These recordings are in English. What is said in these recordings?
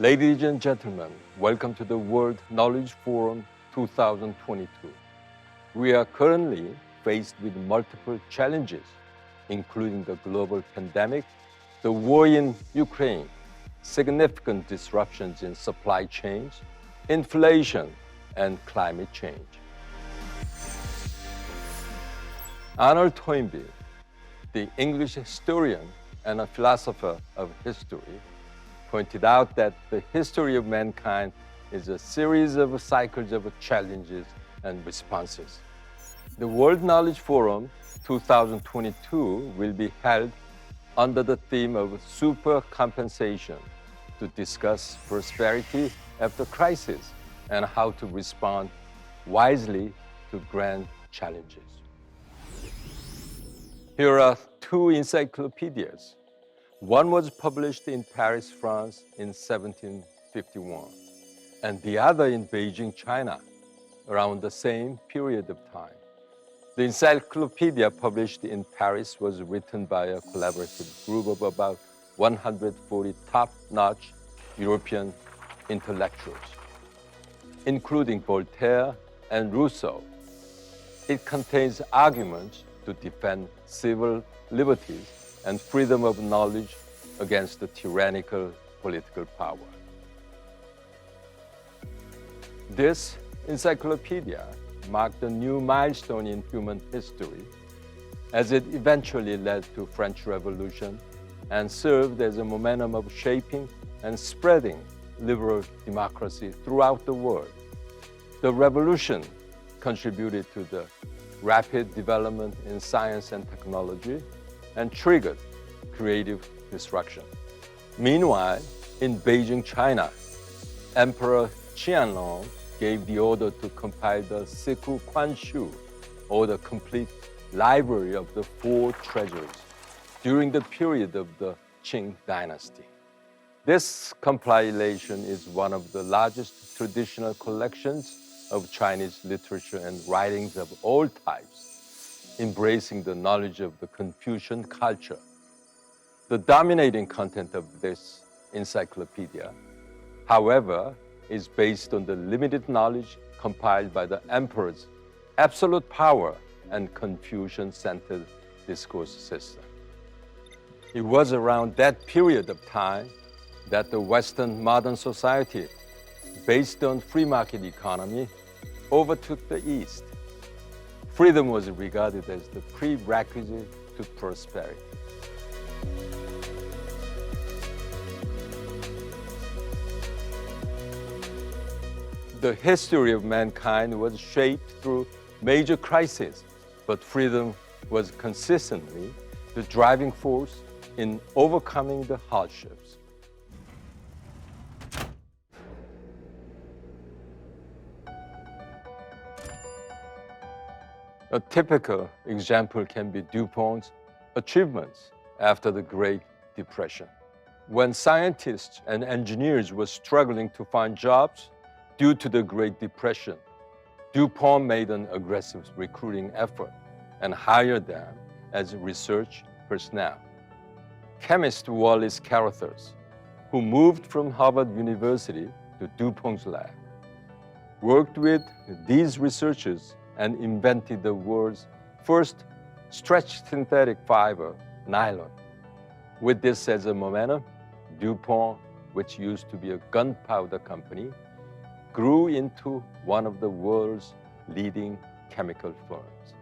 Ladies and gentlemen, welcome to the World Knowledge Forum 2022. We are currently faced with multiple challenges, including the global pandemic, the war in Ukraine, significant disruptions in supply chains, inflation, and climate change. Arnold Toynbee, the English historian and a philosopher of history, pointed out that the history of mankind is a series of cycles of challenges and responses. The World Knowledge Forum 2022 will be held under the theme of super compensation to discuss prosperity after crisis and how to respond wisely to grand challenges. Here are two encyclopedias. One was published in Paris, France in 1751, and the other in Beijing, China, around the same period of time. The encyclopedia published in Paris was written by a collaborative group of about 140 top-notch European intellectuals, including Voltaire and Rousseau. It contains arguments to defend civil liberties and freedom of knowledge against the tyrannical political power. This encyclopedia marked a new milestone in human history as it eventually led to French Revolution and served as a momentum of shaping and spreading liberal democracy throughout the world. The revolution contributed to the rapid development in science and technology and triggered creative destruction. Meanwhile, in Beijing, China, Emperor Qianlong gave the order to compile the Siku Quanshu, or the complete library of the four treasures, during the period of the Qing dynasty. This compilation is one of the largest traditional collections of Chinese literature and writings of all types, embracing the knowledge of the Confucian culture. The dominating content of this encyclopedia, however, is based on the limited knowledge compiled by the emperor's absolute power and Confucian-centered discourse system. It was around that period of time that the Western modern society, based on free market economy, overtook the East. Freedom was regarded as the prerequisite to prosperity. The history of mankind was shaped through major crises, but freedom was consistently the driving force in overcoming the hardships. A typical example can be DuPont's achievements after the Great Depression. When scientists and engineers were struggling to find jobs due to the Great Depression, DuPont made an aggressive recruiting effort and hired them as research personnel. Chemist Wallace Carothers, who moved from Harvard University to DuPont's lab, worked with these researchers and invented the world's first stretched synthetic fiber, nylon. With this as a momentum, DuPont, which used to be a gunpowder company, grew into one of the world's leading chemical firms.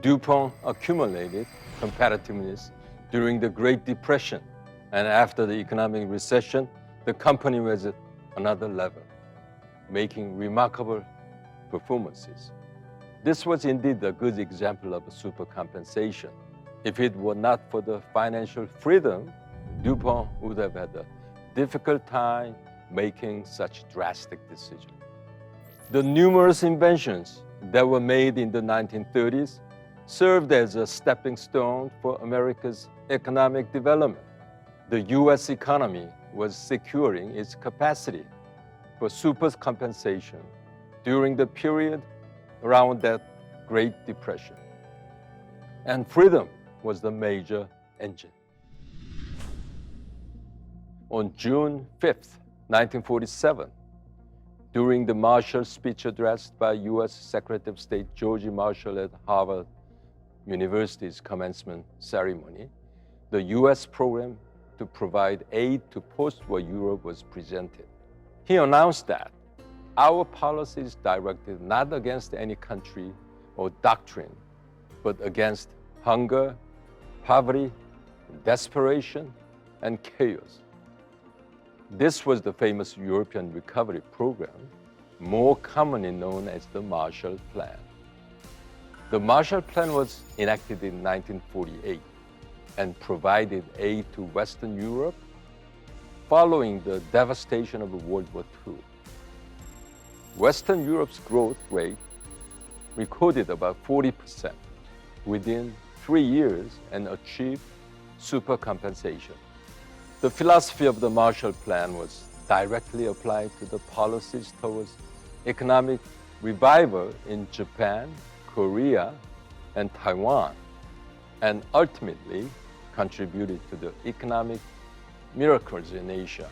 DuPont accumulated competitiveness during the Great Depression, and after the economic recession, the company was at another level, making remarkable performances. This was indeed a good example of supercompensation. If it were not for the financial freedom, DuPont would have had a difficult time making such drastic decisions. The numerous inventions that were made in the 1930s served as a stepping stone for America's economic development. The US economy was securing its capacity for supercompensation during the period around that Great Depression. And freedom was the major engine. On June 5th, 1947, during the Marshall speech addressed by U.S. Secretary of State George Marshall at Harvard University's commencement ceremony, the U.S. program to provide aid to post-war Europe was presented. He announced that our policy is directed not against any country or doctrine, but against hunger, poverty, desperation, and chaos. This was the famous European Recovery Program, more commonly known as the Marshall Plan. The Marshall Plan was enacted in 1948 and provided aid to Western Europe following the devastation of World War II. Western Europe's growth rate recorded about 40% within 3 years and achieved supercompensation. The philosophy of the Marshall Plan was directly applied to the policies towards economic revival in Japan, Korea, and Taiwan, and ultimately contributed to the economic miracles in Asia.